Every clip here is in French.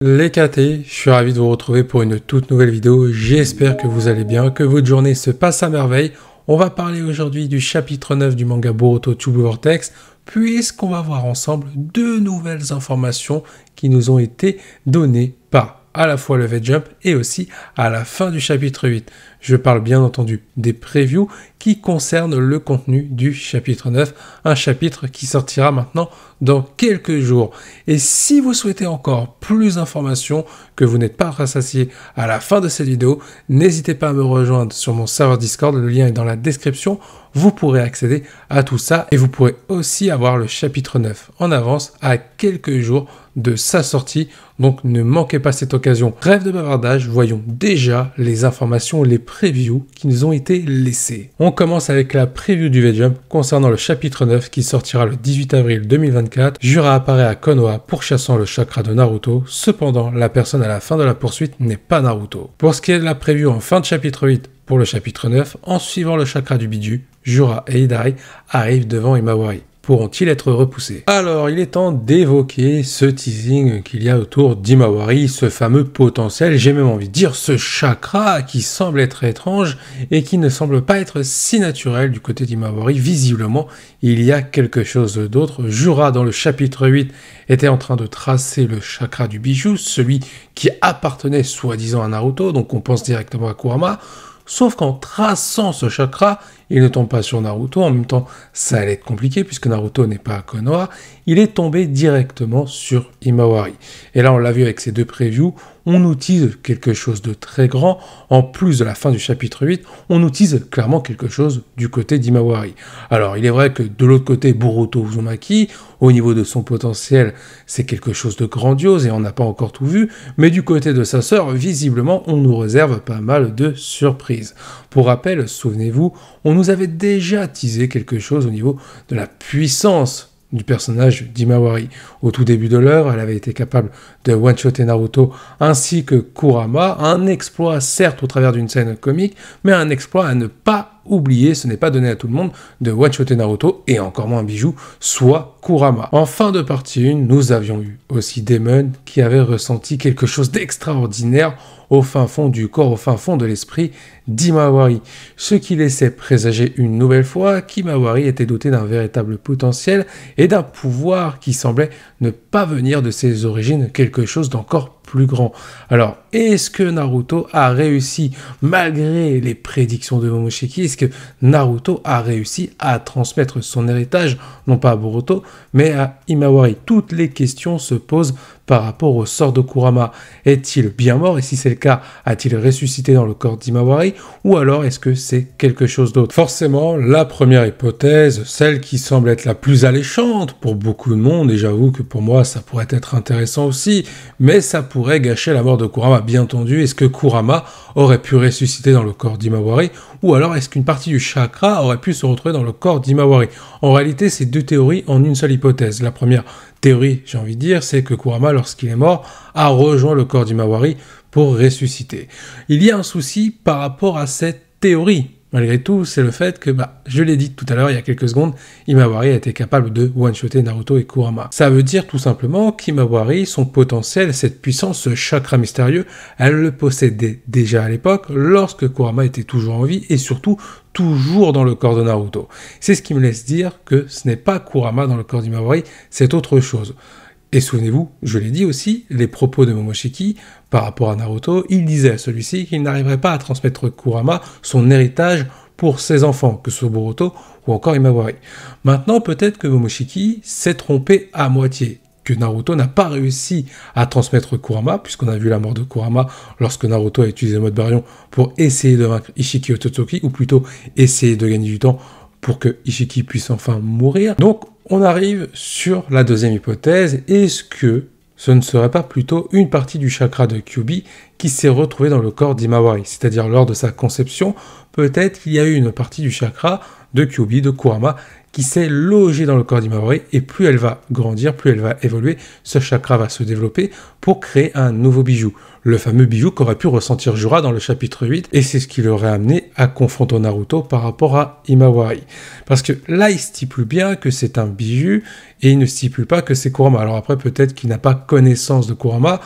Les KT, je suis ravi de vous retrouver pour une toute nouvelle vidéo. J'espère que vous allez bien, que votre journée se passe à merveille. On va parler aujourd'hui du chapitre 9 du manga Boruto To Blue Vortex, puisqu'on va voir ensemble deux nouvelles informations qui nous ont été données par à la fois le V-Jump et aussi à la fin du chapitre 8. Je parle bien entendu des previews qui concernent le contenu du chapitre 9, un chapitre qui sortira maintenant dans quelques jours. Et si vous souhaitez encore plus d'informations, que vous n'êtes pas rassasié à la fin de cette vidéo, n'hésitez pas à me rejoindre sur mon serveur Discord, le lien est dans la description. Vous pourrez accéder à tout ça et vous pourrez aussi avoir le chapitre 9 en avance à quelques jours de sa sortie, donc ne manquez pas cette occasion. Trêve de bavardage, voyons déjà les informations, les previews qui nous ont été laissées. On commence avec la preview du V-Jump concernant le chapitre 9 qui sortira le 18 avril 2024. Jura apparaît à Konoha pourchassant le chakra de Naruto, cependant la personne à la fin de la poursuite n'est pas Naruto. Pour ce qui est de la preview en fin de chapitre 8, pour le chapitre 9, en suivant le chakra du biju, Jura et Hidari arrivent devant Imawari. Pourront-ils être repoussés? Alors, il est temps d'évoquer ce teasing qu'il y a autour d'Imawari, ce fameux potentiel, j'ai même envie de dire ce chakra qui semble être étrange et qui ne semble pas être si naturel du côté d'Imawari. Visiblement, il y a quelque chose d'autre. Jura, dans le chapitre 8, était en train de tracer le chakra du bijou, celui qui appartenait soi-disant à Naruto, donc on pense directement à Kurama. Sauf qu'en traçant ce chakra, il ne tombe pas sur Naruto, en même temps ça allait être compliqué puisque Naruto n'est pas à Konoha, il est tombé directement sur Imawari. Et là on l'a vu avec ces deux previews, on nous tease quelque chose de très grand, en plus de la fin du chapitre 8, on nous tease clairement quelque chose du côté d'Imawari. Alors il est vrai que de l'autre côté, Boruto Uzumaki, au niveau de son potentiel, c'est quelque chose de grandiose et on n'a pas encore tout vu, mais du côté de sa sœur, visiblement, on nous réserve pas mal de surprises. Pour rappel, souvenez-vous, on nous avait déjà teasé quelque chose au niveau de la puissance du personnage d'Imawari. Au tout début de l'œuvre, elle avait été capable de one-shotter Naruto ainsi que Kurama, un exploit certes au travers d'une scène comique, mais un exploit à ne pas oublier, ce n'est pas donné à tout le monde de one-shotter Naruto et encore moins un bijou, soit Kurama. En fin de partie 1, nous avions eu aussi Demon qui avait ressenti quelque chose d'extraordinaire au fin fond du corps, au fin fond de l'esprit d'Imawari, ce qui laissait présager une nouvelle fois qu'Imawari était doté d'un véritable potentiel et d'un pouvoir qui semblait ne pas venir de ses origines, quelque chose d'encore plus grand. Alors, est-ce que Naruto a réussi, malgré les prédictions de Momoshiki, est-ce que Naruto a réussi à transmettre son héritage, non pas à Boruto, mais à Imawari? Toutes les questions se posent par rapport au sort de Kurama. Est-il bien mort? Et si c'est le cas, a-t-il ressuscité dans le corps d'Imawari? Ou alors est-ce que c'est quelque chose d'autre? Forcément, la première hypothèse, celle qui semble être la plus alléchante pour beaucoup de monde, et j'avoue que pour moi ça pourrait être intéressant aussi, mais ça pourrait gâcher la mort de Kurama, bien entendu. Est-ce que Kurama aurait pu ressusciter dans le corps d'Imawari? Ou alors est-ce qu'une partie du chakra aurait pu se retrouver dans le corps d'Imawari? En réalité, c'est deux théories en une seule hypothèse. La première théorie, j'ai envie de dire, c'est que Kurama, lorsqu'il est mort, a rejoint le corps d'Imawari pour ressusciter. Il y a un souci par rapport à cette théorie. Malgré tout, c'est le fait que, je l'ai dit tout à l'heure, il y a quelques secondes, Imawari a été capable de one-shotter Naruto et Kurama. Ça veut dire tout simplement qu'Imawari, son potentiel, cette puissance, ce chakra mystérieux, elle le possédait déjà à l'époque, lorsque Kurama était toujours en vie, et surtout, toujours dans le corps de Naruto. C'est ce qui me laisse dire que ce n'est pas Kurama dans le corps d'Imawari, c'est autre chose. Et souvenez-vous, je l'ai dit aussi, les propos de Momoshiki par rapport à Naruto, il disait à celui-ci qu'il n'arriverait pas à transmettre Kurama son héritage pour ses enfants, que ce soit Boruto ou encore Imawari. Maintenant, peut-être que Momoshiki s'est trompé à moitié, que Naruto n'a pas réussi à transmettre Kurama, puisqu'on a vu la mort de Kurama lorsque Naruto a utilisé le mode Baryon pour essayer de vaincre Ishiki Otsutsuki, ou plutôt essayer de gagner du temps pour que Ishiki puisse enfin mourir. Donc, on arrive sur la deuxième hypothèse. Est-ce que ce ne serait pas plutôt une partie du chakra de Kyuubi qui s'est retrouvée dans le corps d'Imawari? C'est-à-dire, lors de sa conception, peut-être qu'il y a eu une partie du chakra de Kyuubi, de Kurama, qui s'est logée dans le corps d'Imawari, et plus elle va grandir, plus elle va évoluer, ce chakra va se développer pour créer un nouveau bijou. Le fameux bijou qu'aurait pu ressentir Jura dans le chapitre 8, et c'est ce qui l'aurait amené à confronter Naruto par rapport à Imawari. Parce que là, il stipule bien que c'est un bijou, et il ne stipule pas que c'est Kurama. Alors après, peut-être qu'il n'a pas connaissance de Kurama,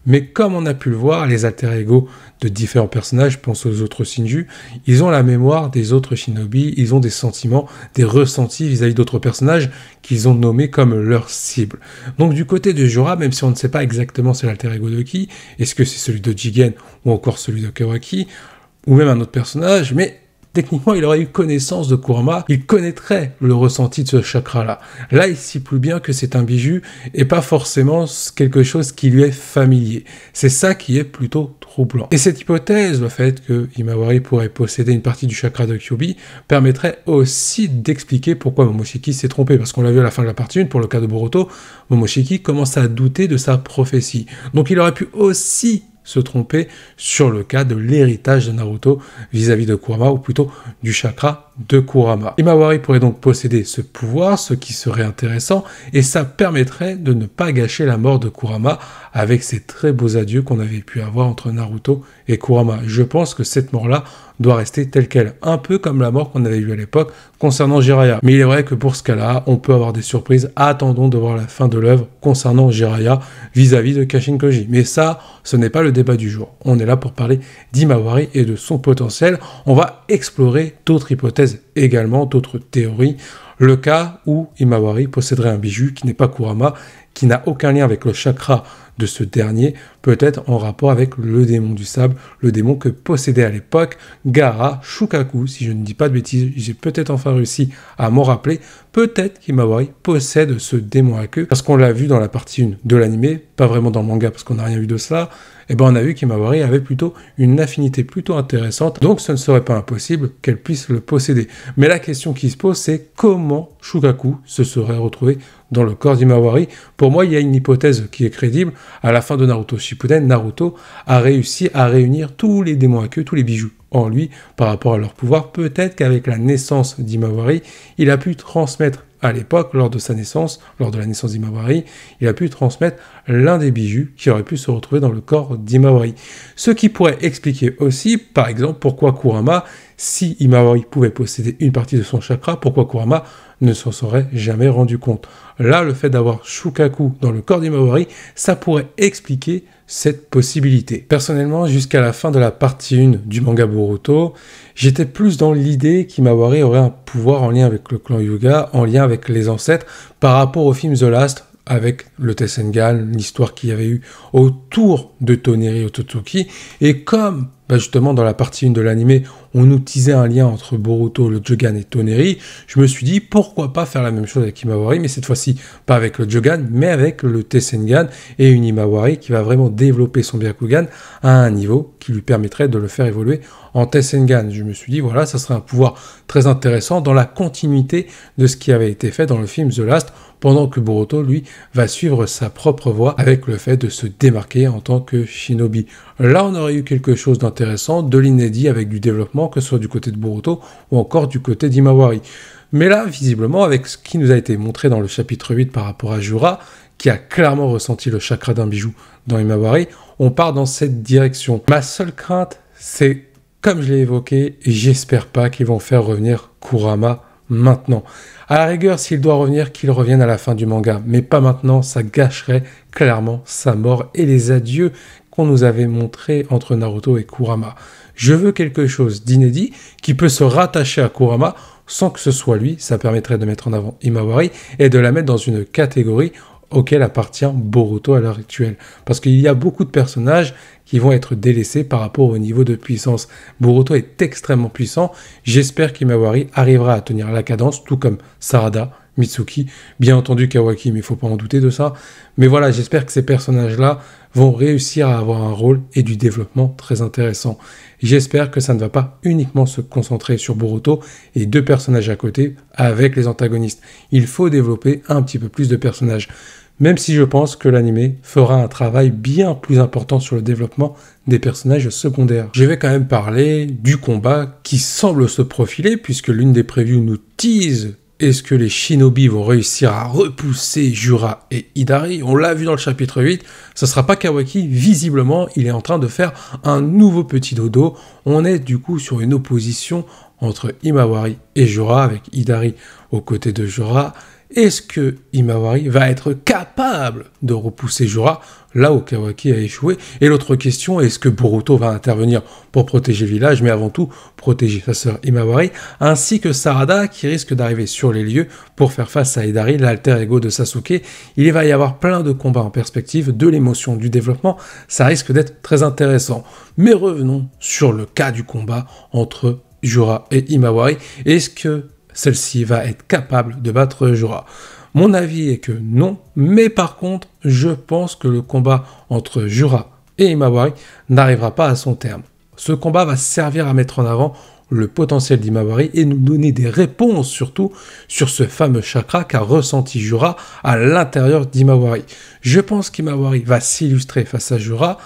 Mais comme on a pu le voir, les alter ego de différents personnages, je pense aux autres Shinju, ils ont la mémoire des autres shinobi, ils ont des sentiments, des ressentis vis-à-vis d'autres personnages qu'ils ont nommés comme leur cible. Donc du côté de Jura, même si on ne sait pas exactement c'est l'alter ego de qui, est-ce que c'est celui de Jigen ou encore celui de Kawaki, ou même un autre personnage, mais techniquement, il aurait eu connaissance de Kurama, il connaîtrait le ressenti de ce chakra-là. Là, il sait plus bien que c'est un bijou et pas forcément quelque chose qui lui est familier. C'est ça qui est plutôt troublant. Et cette hypothèse, le fait que Himawari pourrait posséder une partie du chakra de Kyuubi, permettrait aussi d'expliquer pourquoi Momoshiki s'est trompé. Parce qu'on l'a vu à la fin de la partie 1, pour le cas de Boruto, Momoshiki commence à douter de sa prophétie. Donc il aurait pu aussi se tromper sur le cas de l'héritage de Naruto vis-à-vis de Kurama, ou plutôt du chakra de Kurama. Himawari pourrait donc posséder ce pouvoir, ce qui serait intéressant, et ça permettrait de ne pas gâcher la mort de Kurama avec ces très beaux adieux qu'on avait pu avoir entre Naruto et Kurama. Je pense que cette mort-là doit rester telle qu'elle, un peu comme la mort qu'on avait eue à l'époque concernant Jiraiya. Mais il est vrai que pour ce cas-là, on peut avoir des surprises. Attendons de voir la fin de l'œuvre concernant Jiraiya vis-à-vis de Kashin Koji. Mais ça, ce n'est pas le débat du jour. On est là pour parler d'Himawari et de son potentiel. On va explorer d'autres hypothèses également, d'autres théories. Le cas où Himawari posséderait un bijou qui n'est pas Kurama, qui n'a aucun lien avec le chakra de ce dernier, peut-être en rapport avec le démon du sable, le démon que possédait à l'époque Gaara Shukaku, si je ne dis pas de bêtises, j'ai peut-être enfin réussi à m'en rappeler, peut-être qu'Himawari possède ce démon à queue, parce qu'on l'a vu dans la partie 1 de l'anime, pas vraiment dans le manga parce qu'on n'a rien vu de cela, et ben on a vu qu'Himawari avait plutôt une affinité plutôt intéressante, donc ce ne serait pas impossible qu'elle puisse le posséder. Mais la question qui se pose, c'est comment Shukaku se serait retrouvé dans le corps d'Himawari. Pour moi, il y a une hypothèse qui est crédible. À la fin de Naruto Shippuden, Naruto a réussi à réunir tous les démons à queue, tous les bijoux en lui par rapport à leur pouvoir. Peut-être qu'avec la naissance d'Himawari, il a pu transmettre à l'époque, lors de sa naissance, lors de la naissance d'Himawari, il a pu transmettre l'un des bijoux qui aurait pu se retrouver dans le corps d'Himawari. Ce qui pourrait expliquer aussi, par exemple, pourquoi Kurama, si Himawari pouvait posséder une partie de son chakra, pourquoi Kurama ne s'en serait jamais rendu compte. Là, le fait d'avoir Shukaku dans le corps d'Himawari, ça pourrait expliquer cette possibilité. Personnellement, jusqu'à la fin de la partie 1 du manga Boruto, j'étais plus dans l'idée qu'Himawari aurait un pouvoir en lien avec le clan Hyuga, en lien avec les ancêtres, par rapport au film The Last, avec le Tessengan, l'histoire qu'il y avait eu autour de Toneri Otsutsuki, et comme justement dans la partie 1 de l'anime, on nous teasait un lien entre Boruto, le Jogan et Toneri, je me suis dit pourquoi pas faire la même chose avec Himawari, mais cette fois-ci pas avec le Jogan, mais avec le Tessengan, et une Himawari qui va vraiment développer son Byakugan à un niveau qui lui permettrait de le faire évoluer en Tessengan. Je me suis dit voilà, ça serait un pouvoir très intéressant dans la continuité de ce qui avait été fait dans le film The Last, pendant que Boruto, lui, va suivre sa propre voie avec le fait de se démarquer en tant que shinobi. Là, on aurait eu quelque chose d'intéressant, de l'inédit avec du développement, que ce soit du côté de Boruto ou encore du côté d'Himawari. Mais là, visiblement, avec ce qui nous a été montré dans le chapitre 8 par rapport à Jura, qui a clairement ressenti le chakra d'un bijou dans Himawari, on part dans cette direction. Ma seule crainte, c'est, comme je l'ai évoqué, j'espère pas qu'ils vont faire revenir Kurama maintenant. À la rigueur, s'il doit revenir, qu'il revienne à la fin du manga, mais pas maintenant, ça gâcherait clairement sa mort et les adieux qu'on nous avait montrés entre Naruto et Kurama. Je veux quelque chose d'inédit qui peut se rattacher à Kurama sans que ce soit lui, ça permettrait de mettre en avant Himawari et de la mettre dans une catégorie auquel appartient Boruto à l'heure actuelle. Parce qu'il y a beaucoup de personnages qui vont être délaissés par rapport au niveau de puissance. Boruto est extrêmement puissant. J'espère qu'Himawari arrivera à tenir la cadence, tout comme Sarada, Mitsuki, bien entendu Kawaki, mais il ne faut pas en douter de ça. Mais voilà, j'espère que ces personnages-là vont réussir à avoir un rôle et du développement très intéressant. J'espère que ça ne va pas uniquement se concentrer sur Boruto et deux personnages à côté avec les antagonistes. Il faut développer un petit peu plus de personnages. Même si je pense que l'anime fera un travail bien plus important sur le développement des personnages secondaires. Je vais quand même parler du combat qui semble se profiler, puisque l'une des previews nous tease. Est-ce que les shinobi vont réussir à repousser Jura et Hidari? On l'a vu dans le chapitre 8, ce sera pas Kawaki, visiblement il est en train de faire un nouveau petit dodo. On est du coup sur une opposition entre Himawari et Jura, avec Hidari aux côtés de Jura, Est-ce que Himawari va être capable de repousser Jura là où Kawaki a échoué? Et l'autre question, est-ce que Boruto va intervenir pour protéger le village, mais avant tout protéger sa sœur Himawari, ainsi que Sarada qui risque d'arriver sur les lieux pour faire face à Hidari, l'alter ego de Sasuke. Il va y avoir plein de combats en perspective, de l'émotion, du développement, ça risque d'être très intéressant. Mais revenons sur le cas du combat entre Jura et Himawari. Est-ce que celle-ci va être capable de battre Jura? Mon avis est que non, mais par contre, je pense que le combat entre Jura et Himawari n'arrivera pas à son terme. Ce combat va servir à mettre en avant le potentiel d'Himawari et nous donner des réponses surtout sur ce fameux chakra qu'a ressenti Jura à l'intérieur d'Himawari. Je pense qu'Himawari va s'illustrer face à Jura.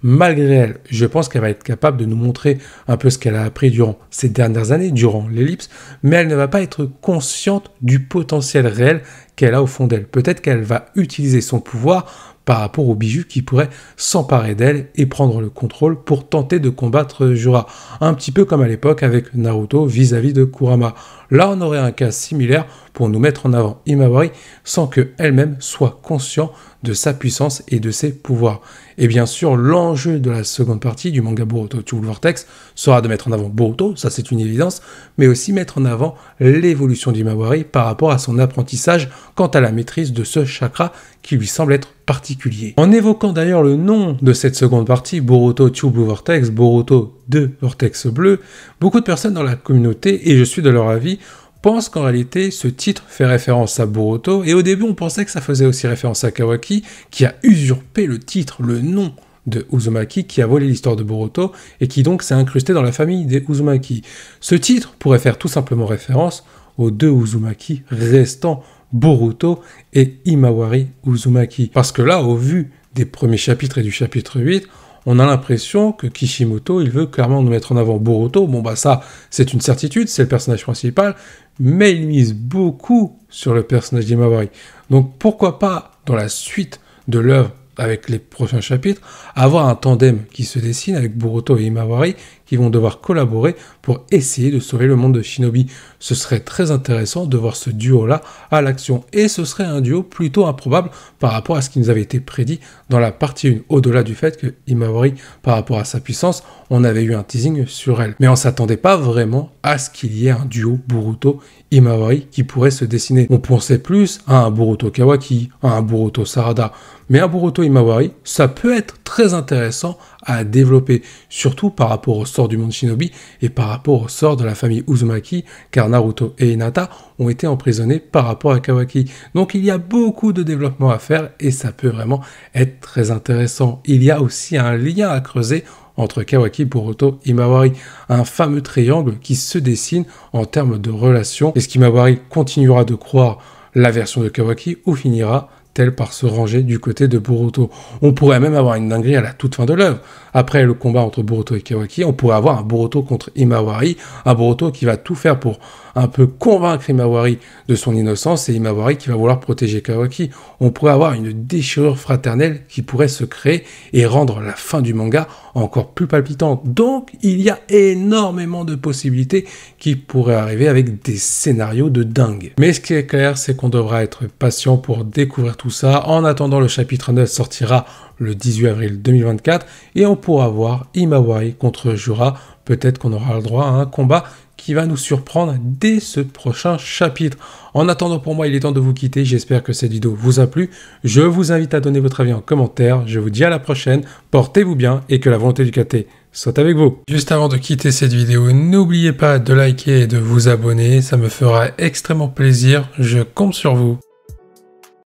Malgré elle, je pense qu'elle va être capable de nous montrer un peu ce qu'elle a appris durant ces dernières années, durant l'ellipse, mais elle ne va pas être consciente du potentiel réel qu'elle a au fond d'elle. Peut-être qu'elle va utiliser son pouvoir par rapport au bijou qui pourrait s'emparer d'elle et prendre le contrôle pour tenter de combattre Jura. Un petit peu comme à l'époque avec Naruto vis-à-vis de Kurama. Là, on aurait un cas similaire pour nous mettre en avant Himawari sans qu'elle-même soit consciente de sa puissance et de ses pouvoirs. Et bien sûr, l'enjeu de la seconde partie du manga Boruto Tsubu Vortex sera de mettre en avant Boruto, ça c'est une évidence, mais aussi mettre en avant l'évolution d'Himawari par rapport à son apprentissage quant à la maîtrise de ce chakra qui lui semble être particulier. En évoquant d'ailleurs le nom de cette seconde partie, Boruto Tsubu Vortex, Boruto 2 Vortex bleu, beaucoup de personnes dans la communauté, et je suis de leur avis, pensent qu'en réalité, ce titre fait référence à Boruto, et au début, on pensait que ça faisait aussi référence à Kawaki, qui a usurpé le titre, le nom de Uzumaki, qui a volé l'histoire de Boruto, et qui donc s'est incrusté dans la famille des Uzumaki. Ce titre pourrait faire tout simplement référence aux deux Uzumaki restants, Boruto et Himawari Uzumaki. Parce que là, au vu des premiers chapitres et du chapitre 8, on a l'impression que Kishimoto, il veut clairement nous mettre en avant Boruto. Bon bah ça, c'est une certitude, c'est le personnage principal, mais il mise beaucoup sur le personnage d'Himawari. Donc pourquoi pas, dans la suite de l'œuvre, avec les prochains chapitres, avoir un tandem qui se dessine avec Boruto et Himawari qui vont devoir collaborer pour essayer de sauver le monde de Shinobi. Ce serait très intéressant de voir ce duo-là à l'action. Et ce serait un duo plutôt improbable par rapport à ce qui nous avait été prédit dans la partie 1. Au-delà du fait que Himawari, par rapport à sa puissance, on avait eu un teasing sur elle. Mais on ne s'attendait pas vraiment à ce qu'il y ait un duo Boruto-Himawari qui pourrait se dessiner. On pensait plus à un Boruto Kawaki, à un Boruto Sarada. Mais un Boruto Himawari, ça peut être très intéressant à développer, surtout par rapport au sort du monde Shinobi et par rapport au sort de la famille Uzumaki, car Naruto et Hinata ont été emprisonnés par rapport à Kawaki. Donc il y a beaucoup de développement à faire et ça peut vraiment être très intéressant. Il y a aussi un lien à creuser entre Kawaki, Boruto, Himawari, un fameux triangle qui se dessine en termes de relations. Est-ce qu'Himawari continuera de croire la version de Kawaki ou finira tel par se ranger du côté de Boruto? On pourrait même avoir une dinguerie à la toute fin de l'œuvre. Après le combat entre Boruto et Kawaki, on pourrait avoir un Boruto contre Himawari, un Boruto qui va tout faire pour un peu convaincre Himawari de son innocence et Himawari qui va vouloir protéger Kawaki. On pourrait avoir une déchirure fraternelle qui pourrait se créer et rendre la fin du manga encore plus palpitante. Donc, il y a énormément de possibilités qui pourraient arriver avec des scénarios de dingue. Mais ce qui est clair, c'est qu'on devra être patient pour découvrir tout ça. En attendant, le chapitre 9 sortira le 18 avril 2024 et on pourra voir Himawari contre Jura. Peut-être qu'on aura le droit à un combat qui va nous surprendre dès ce prochain chapitre. En attendant, pour moi, il est temps de vous quitter. J'espère que cette vidéo vous a plu. Je vous invite à donner votre avis en commentaire. Je vous dis à la prochaine. Portez-vous bien et que la volonté du KT soit avec vous. Juste avant de quitter cette vidéo, n'oubliez pas de liker et de vous abonner. Ça me fera extrêmement plaisir. Je compte sur vous.